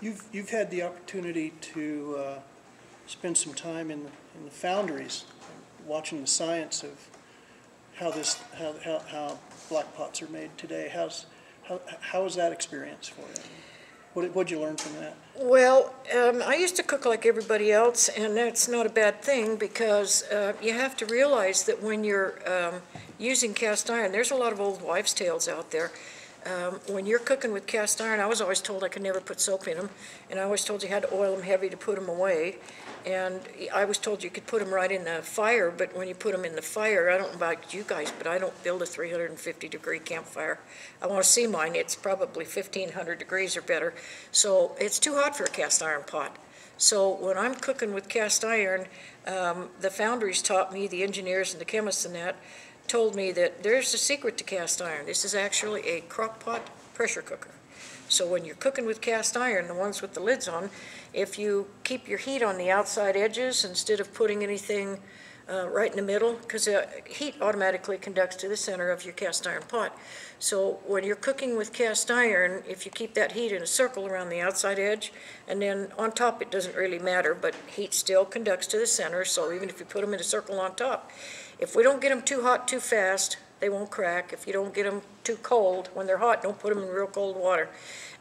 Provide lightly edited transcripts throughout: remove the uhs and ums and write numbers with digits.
You've had the opportunity to spend some time in the foundries, watching the science of how black pots are made today. How was that experience for you? What'd you learn from that? Well, I used to cook like everybody else, and that's not a bad thing because you have to realize that when you're using cast iron, there's a lot of old wives' tales out there. When you're cooking with cast iron, I was always told I could never put soap in them, and I always told you had to oil them heavy to put them away. And I was told you could put them right in the fire, but when you put them in the fire, I don't know about you guys, but I don't build a 350-degree campfire. I want to see mine. It's probably 1,500 degrees or better. So it's too hot for a cast iron pot. So when I'm cooking with cast iron, the foundries taught me, the engineers and the chemists and that, told me that there's a secret to cast iron. This is actually a crock pot pressure cooker. So when you're cooking with cast iron, the ones with the lids on, if you keep your heat on the outside edges instead of putting anything right in the middle, because heat automatically conducts to the center of your cast iron pot. So when you're cooking with cast iron, if you keep that heat in a circle around the outside edge, and then on top it doesn't really matter, but heat still conducts to the center, so even if you put them in a circle on top, if we don't get them too hot too fast, they won't crack. If you don't get them too cold, when they're hot, don't put them in real cold water.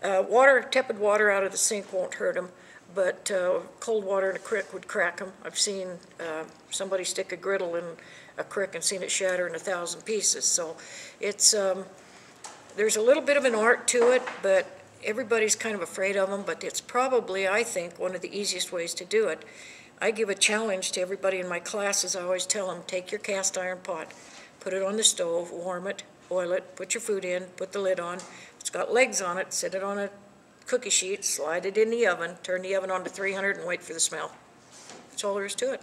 Tepid water out of the sink won't hurt them, but cold water in a crick would crack them. I've seen somebody stick a griddle in a crick and seen it shatter in 1,000 pieces. So it's there's a little bit of an art to it, but everybody's kind of afraid of them. But it's probably, I think, one of the easiest ways to do it. I give a challenge to everybody in my classes. I always tell them, take your cast iron pot, put it on the stove, warm it, oil it, put your food in, put the lid on. It's got legs on it, set it on a cookie sheet, slide it in the oven, turn the oven on to 300 and wait for the smell. That's all there is to it.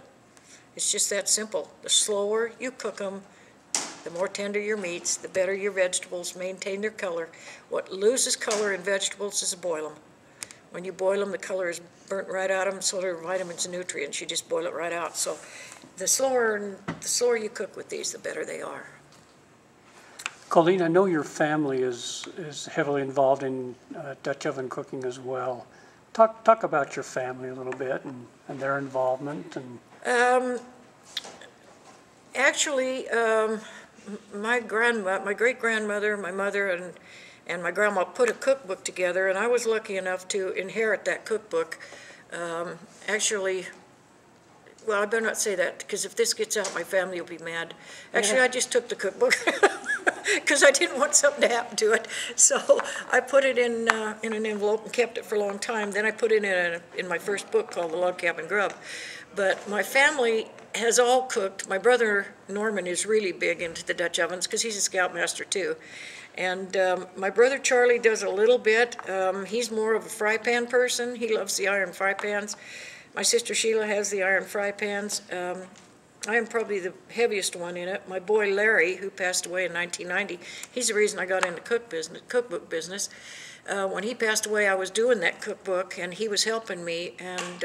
It's just that simple. The slower you cook them, the more tender your meats, the better your vegetables maintain their color. What loses color in vegetables is to boil them. When you boil them, the color is burnt right out of them, so their vitamins and nutrients, you just boil it right out. So the slower you cook with these, the better they are. Colleen, I know your family is heavily involved in Dutch oven cooking as well. Talk about your family a little bit and their involvement. And actually, my great-grandmother, my mother, and my grandma put a cookbook together, and I was lucky enough to inherit that cookbook. Actually, well, I better not say that, because if this gets out, my family will be mad. Actually, I just took the cookbook because I didn't want something to happen to it. So I put it in an envelope and kept it for a long time. Then I put it in my first book called The Log Cabin Grub. But my family has all cooked. My brother Norman is really big into the Dutch ovens because he's a scoutmaster too. And my brother Charlie does a little bit. He's more of a fry pan person. He loves the iron fry pans. My sister Sheila has the iron fry pans. I am probably the heaviest one in it. My boy Larry, who passed away in 1990, he's the reason I got into cookbook business. When he passed away, I was doing that cookbook, and he was helping me. And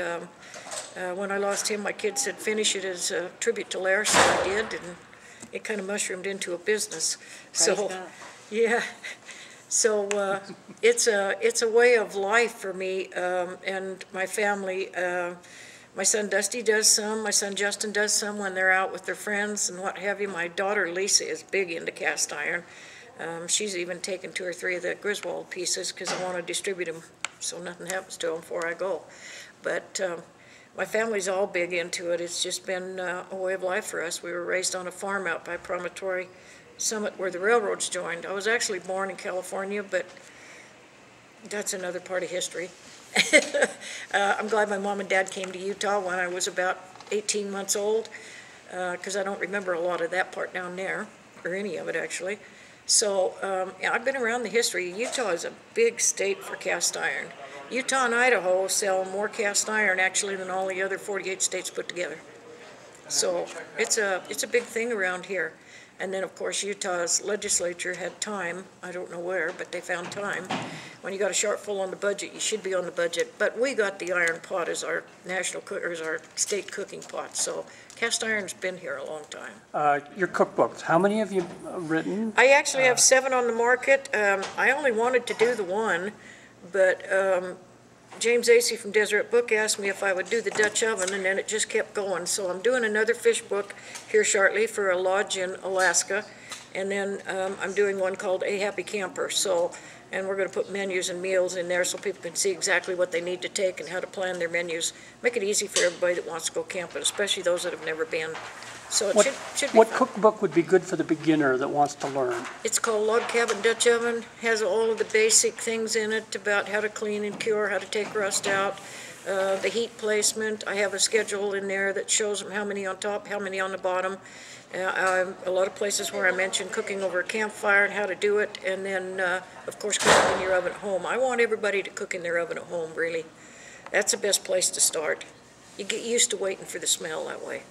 when I lost him, my kids said, finish it as a tribute to Larry, so I did, and it kind of mushroomed into a business. Yeah. So it's a way of life for me and my family. My son Dusty does some. My son Justin does some when they're out with their friends and what have you. My daughter Lisa is big into cast iron. She's even taken 2 or 3 of the Griswold pieces because I want to distribute them so nothing happens to them before I go. But my family's all big into it. It's just been a way of life for us. We were raised on a farm out by Promontory Summit where the railroads joined. I was actually born in California, but that's another part of history. I'm glad my mom and dad came to Utah when I was about 18 months old, because I don't remember a lot of that part down there, or any of it actually. So yeah, I've been around the history. Utah is a big state for cast iron. Utah and Idaho sell more cast iron actually than all the other 48 states put together. So it's a big thing around here. And then, of course, Utah's legislature had time. I don't know where, but they found time. When you got a shortfall on the budget, you should be on the budget. But we got the iron pot as our as our state cooking pot. So cast iron's been here a long time. Your cookbooks, how many have you written? I actually have 7 on the market. I only wanted to do the one, but James Acey from Deseret Book asked me if I would do the Dutch oven, and then it just kept going. So I'm doing another fish book here shortly for a lodge in Alaska, and then I'm doing one called A Happy Camper. So, and we're going to put menus and meals in there so people can see exactly what they need to take and how to plan their menus. Make it easy for everybody that wants to go camping, especially those that have never been. So it should be What fun. cookbook would be good for the beginner that wants to learn? It's called Log Cabin Dutch Oven, has all of the basic things in it about how to clean and cure, how to take rust out, the heat placement. I have a schedule in there that shows them how many on top, how many on the bottom. A lot of places where I mentioned cooking over a campfire and how to do it, and then, of course, cooking in your oven at home. I want everybody to cook in their oven at home, really. That's the best place to start. You get used to waiting for the smell that way.